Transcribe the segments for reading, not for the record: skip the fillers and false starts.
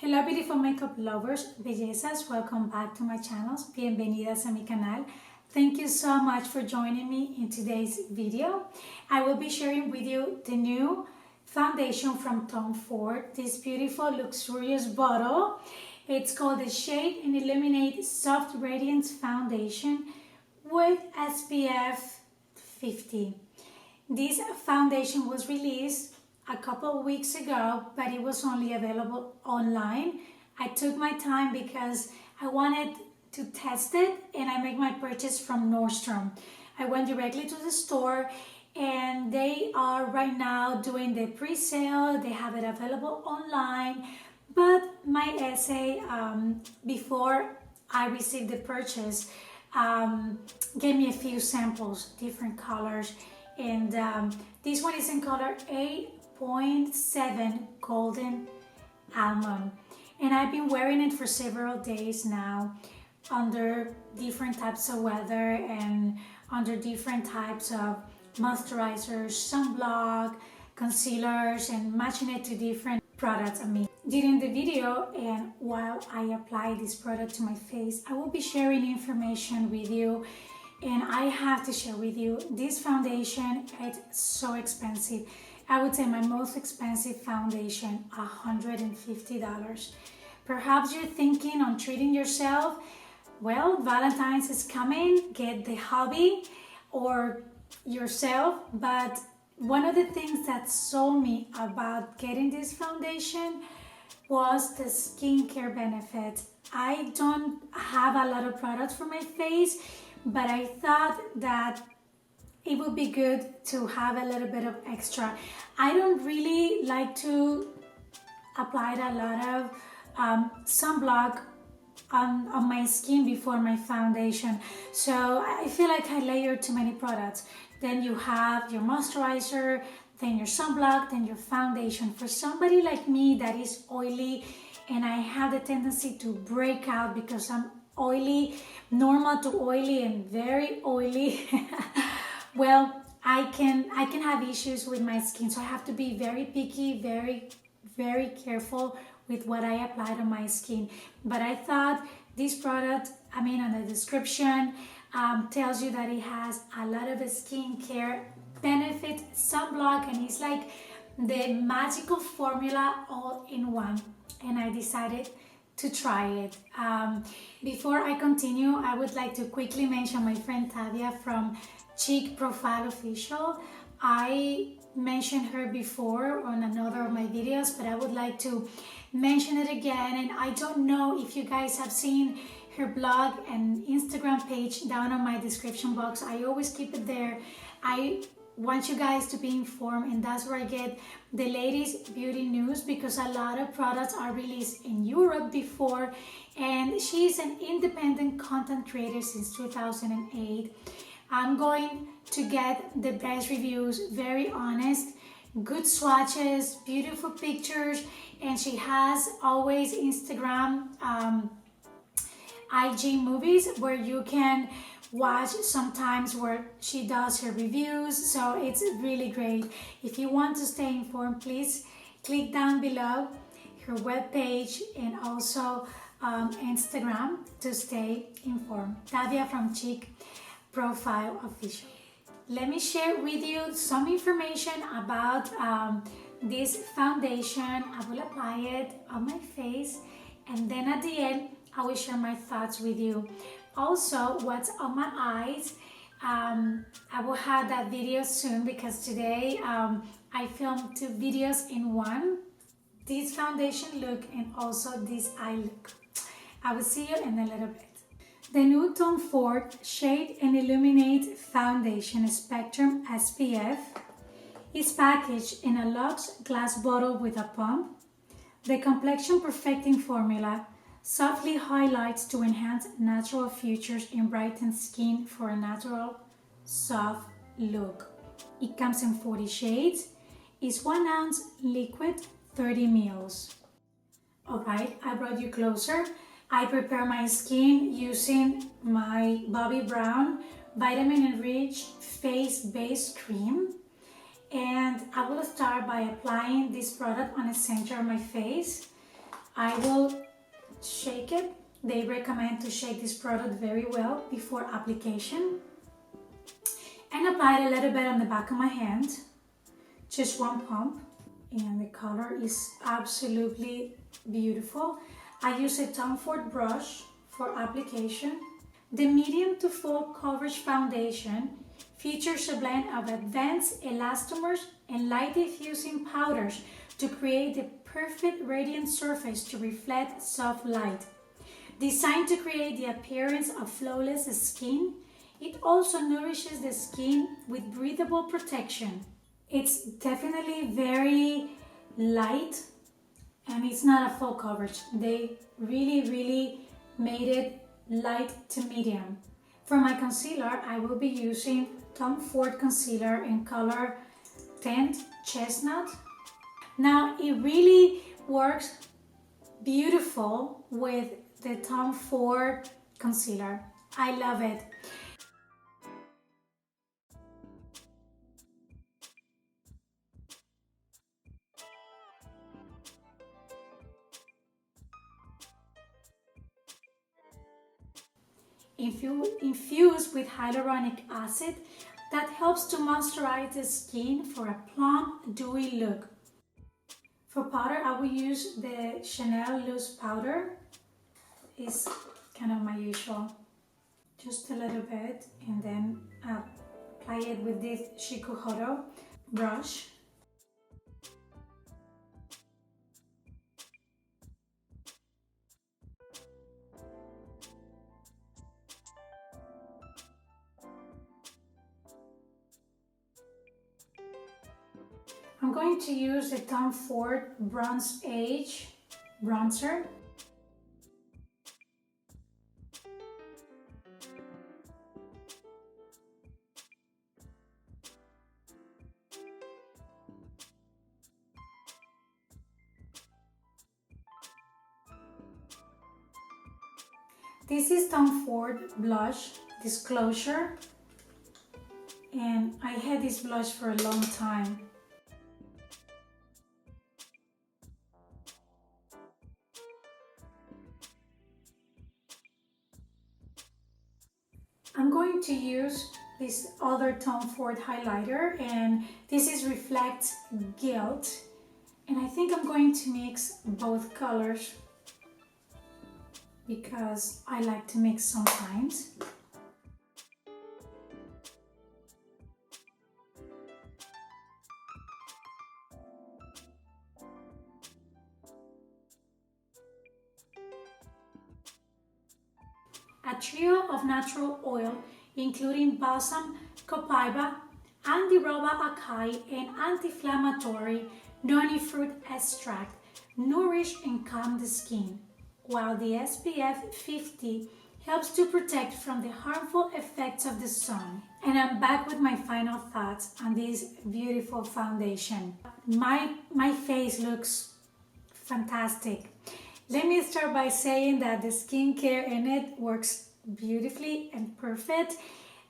Hello beautiful makeup lovers, bellezas, welcome back to my channel. Bienvenidas a mi canal. Thank you so much for joining me in today's video. I will be sharing with you the new foundation from Tom Ford, this beautiful luxurious bottle. It's called the Shade and Illuminate Soft Radiance Foundation with SPF 50. This foundation was released a couple of weeks ago, but it was only available online. I took my time because I wanted to test it, and I made my purchase from Nordstrom. I went directly to the store, and they are right now doing the pre-sale. They have it available online, but my essay before I received the purchase gave me a few samples, different colors, and this one is in color 8.7 Golden Almond, and I've been wearing it for several days now under different types of weather and under different types of moisturizers, sunblock, concealers, and matching it to different products. During the video and while I apply this product to my face, I will be sharing information with you, and I have to share with you this foundation. It's so expensive. I would say my most expensive foundation, $150. Perhaps you're thinking on treating yourself. Well, Valentine's is coming, get the hubby or yourself. But one of the things that sold me about getting this foundation was the skincare benefit. I don't have a lot of products for my face, but I thought that it would be good to have a little bit of extra. I don't really like to apply a lot of sunblock on my skin before my foundation, so I feel like I layer too many products. Then you have your moisturizer, then your sunblock, then your foundation. For somebody like me that is oily and I have the tendency to break out because I'm oily, normal to oily and very oily, well, I can have issues with my skin, so I have to be very picky, very careful with what I apply to my skin. But I thought this product, on the description, tells you that it has a lot of skincare benefit, sunblock, and it's like the magical formula all in one. And I decided to try it. Before I continue, I would like to quickly mention my friend Tavia from Cheek Profile Official. I mentioned her before on another of my videos, but I would like to mention it again. And I don't know if you guys have seen her blog and Instagram page down on my description box. I always keep it there. I want you guys to be informed, and that's where I get the latest beauty news, because a lot of products are released in Europe before, and she's an independent content creator since 2008. I'm going to get the best reviews, very honest, good swatches, beautiful pictures, and she has always Instagram IG movies where you can watch sometimes where she does her reviews, so it's really great. If you want to stay informed, please click down below her webpage and also Instagram to stay informed. Tavia from Cheek Profile Official. Let me share with you some information about this foundation. I will apply it on my face, and then at the end I will share my thoughts with you. Also, what's on my eyes, I will have that video soon, because today I filmed 2 videos in one. This foundation look and also this eye look. I will see you in a little bit. The new Tom Ford Shade and Illuminate Foundation Spectrum SPF is packaged in a luxe glass bottle with a pump. The complexion perfecting formula softly highlights to enhance natural features and brighten skin for a natural, soft look. It comes in 40 shades. It's 1 ounce liquid, 30 ml. Alright, I brought you closer. I prepare my skin using my Bobbi Brown Vitamin Enriched Face Base Cream. And I will start by applying this product on the center of my face. I will shake it. They recommend to shake this product very well before application. And apply it a little bit on the back of my hand. Just one pump. And the color is absolutely beautiful. I use a Tom Ford brush for application. The medium to full coverage foundation features a blend of advanced elastomers and light diffusing powders to create the perfect radiant surface to reflect soft light. Designed to create the appearance of flawless skin, it also nourishes the skin with breathable protection. It's definitely very light and it's not a full coverage. They really made it light to medium. For my concealer, I will be using Tom Ford concealer in color Tint Chestnut. Now it really works beautiful with the Tom Ford concealer. I love it. Infused with hyaluronic acid that helps to moisturize the skin for a plump, dewy look. For powder, I will use the Chanel Loose Powder. It's kind of my usual. Just a little bit, and then apply it with this Shikuhoro brush. I'm going to use the Tom Ford Bronze Age bronzer. This is Tom Ford blush, Disclosure, and I had this blush for a long time. I'm going to use this other Tom Ford highlighter, and this is Reflect Guilt, and I think I'm going to mix both colors because I like to mix sometimes. A trio of natural oil, including balsam, copaiba, antiroba acai, and anti-inflammatory noni fruit extract, nourish and calm the skin, while the SPF 50 helps to protect from the harmful effects of the sun. And I'm back with my final thoughts on this beautiful foundation. My face looks fantastic. Let me start by saying that the skincare in it works beautifully and perfect.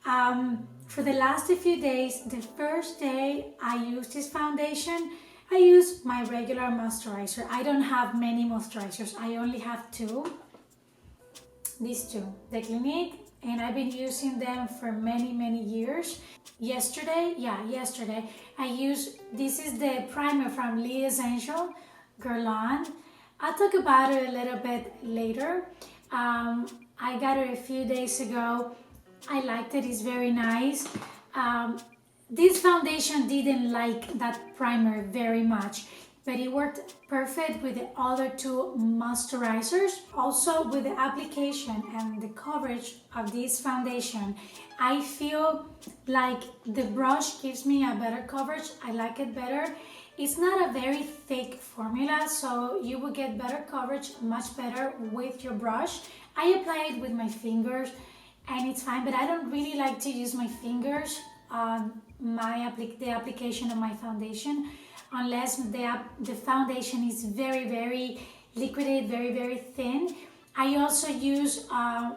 For the last few days, the first day I used this foundation, I used my regular moisturizer. I don't have many moisturizers. I only have two. These two, the Clinique, and I've been using them for many years. Yesterday, I used, this is the primer from L'Essential Guerlain. I'll talk about it a little bit later. I got it a few days ago. I liked it, it's very nice. This foundation didn't like that primer very much, but it worked perfect with the other two moisturizers. Also with the application and the coverage of this foundation, I feel like the brush gives me a better coverage. I like it better. It's not a very thick formula, so you will get better coverage, much better with your brush. I apply it with my fingers and it's fine, but I don't really like to use my fingers on the application of my foundation unless the foundation is very liquid, very thin. I also use a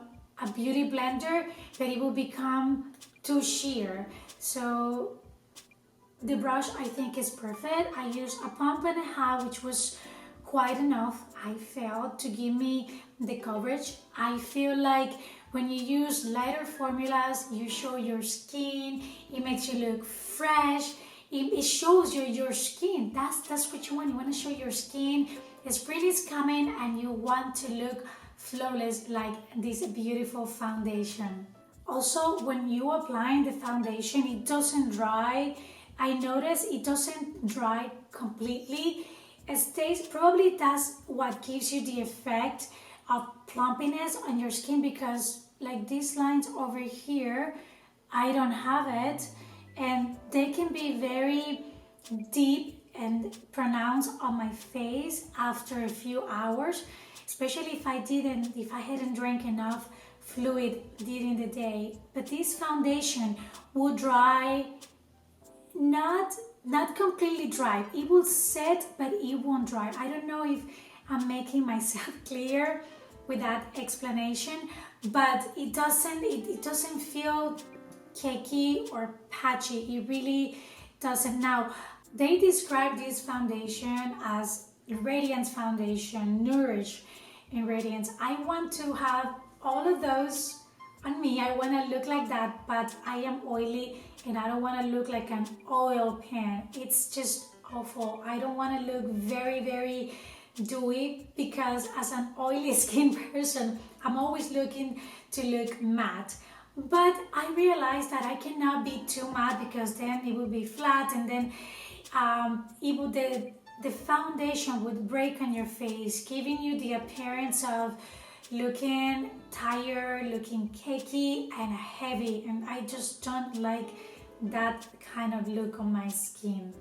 beauty blender, but it will become too sheer. So the brush I think is perfect. I used a pump and a half, which was quite enough, I felt, to give me the coverage. I feel like when you use lighter formulas, you show your skin, it makes you look fresh, it shows you your skin. That's what you want. You want to show your skin, spring is coming, and you want to look flawless like this beautiful foundation. Also, when you applying the foundation, it doesn't dry. I notice it doesn't dry completely. It stays, probably that's what gives you the effect of plumpiness on your skin, because like these lines over here, I don't have it, and they can be very deep and pronounced on my face after a few hours, especially if I hadn't drank enough fluid during the day. But this foundation will dry, not completely dry. It will set, but it won't dry. I don't know if I'm making myself clear with that explanation, but it doesn't feel cakey or patchy. It really doesn't. Now, they describe this foundation as Radiance Foundation, Nourish and Radiance. I want to have all of those on me. I want to look like that, but I am oily and I don't want to look like an oil pan. It's just awful. I don't want to look very, very dewy, because as an oily skin person, I'm always looking to look matte. But I realized that I cannot be too matte, because then it will be flat, and then the foundation would break on your face, giving you the appearance of looking tired, looking cakey and heavy, and I just don't like that kind of look on my skin.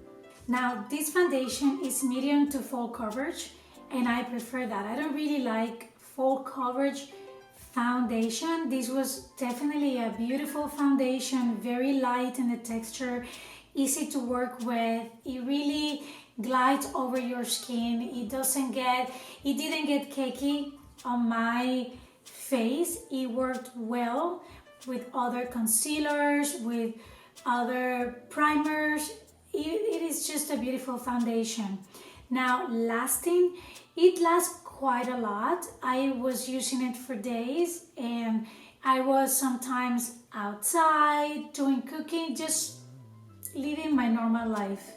Now, this foundation is medium to full coverage, and I prefer that. I don't really like full coverage foundation. This was definitely a beautiful foundation, very light in the texture, easy to work with. It really glides over your skin. It didn't get cakey on my face. It worked well with other concealers, with other primers. It is just a beautiful foundation. Now, lasting, it lasts quite a lot. I was using it for days, and I was sometimes outside doing cooking, just living my normal life,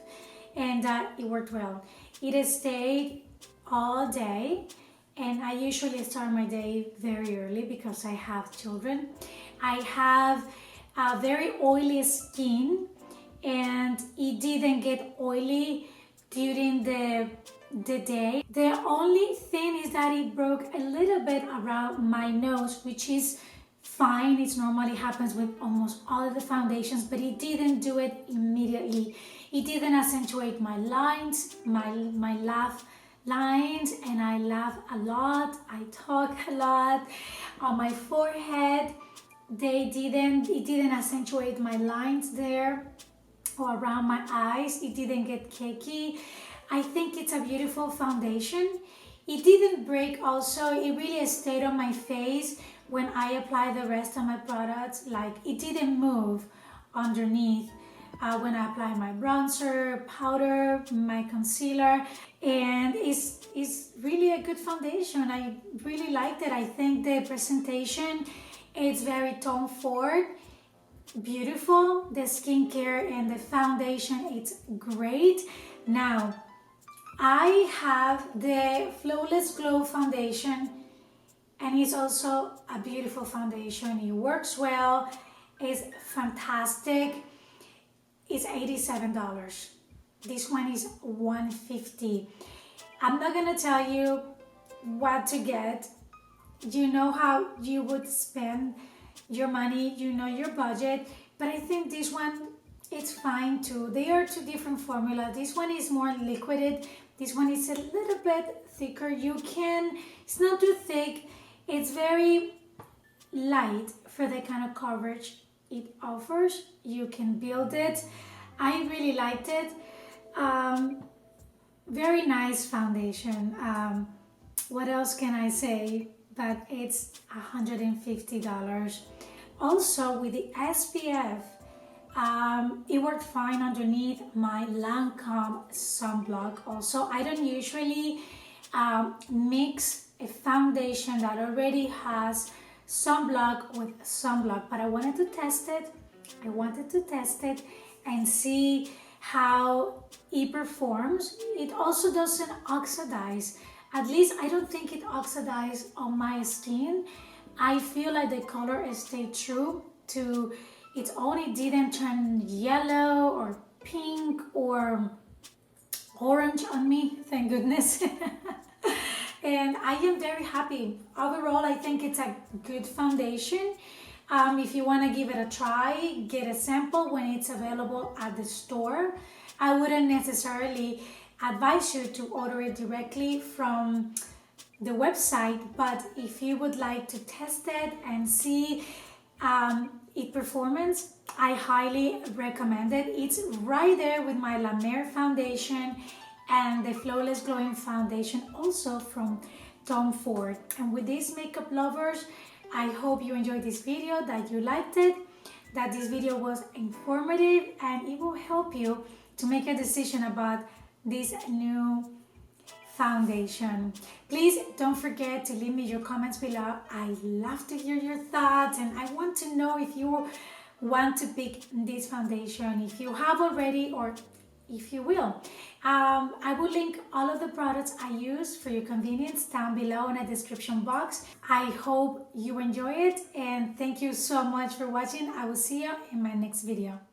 and it worked well. It stayed all day, and I usually start my day very early because I have children. I have a very oily skin, and it didn't get oily during the day. The only thing is that it broke a little bit around my nose, which is fine. It normally happens with almost all of the foundations, but it didn't do it immediately. It didn't accentuate my lines, my laugh lines, and I laugh a lot, I talk a lot. On my forehead, it didn't accentuate my lines there, or around my eyes. It didn't get cakey. I think it's a beautiful foundation. It didn't break also. It really stayed on my face when I apply the rest of my products. Like, it didn't move underneath when I apply my bronzer, powder, my concealer, and it's really a good foundation. I really liked it. I think the presentation is very tone forward, beautiful. The skincare and the foundation, it's great. Now, I have the Flawless Glow foundation, and it's also a beautiful foundation. It works well, it's fantastic. It's $87. This one is $150. I'm not gonna tell you what to get. You know how you would spend your money, you know your budget, but I think this one, it's fine too. They are two different formulas. This one is more liquided. This one is a little bit thicker. It's not too thick. It's very light for the kind of coverage it offers. You can build it. I really liked it. Very nice foundation. What else can I say? But it's $150. Also, with the SPF, it worked fine underneath my Lancome sunblock. Also, I don't usually mix a foundation that already has sunblock with sunblock, but I wanted to test it. And see how it performs. It also doesn't oxidize. At least I don't think it oxidized on my skin. I feel like the color stayed true to its own. It didn't turn yellow or pink or orange on me, thank goodness. And I am very happy. Overall, I think it's a good foundation. If you want to give it a try, get a sample when it's available at the store. I wouldn't necessarily advise you to order it directly from the website, but if you would like to test it and see its performance, I highly recommend it. It's right there with my La Mer foundation and the Flawless Glowing Foundation, also from Tom Ford. And with these makeup lovers, I hope you enjoyed this video, that you liked it, that this video was informative, and it will help you to make a decision about this new foundation. Please don't forget to leave me your comments below. I love to hear your thoughts, and I want to know if you want to pick this foundation, if you have already, or if you will. I will link all of the products I use for your convenience down below in the description box. I hope you enjoy it, and thank you so much for watching. I will see you in my next video.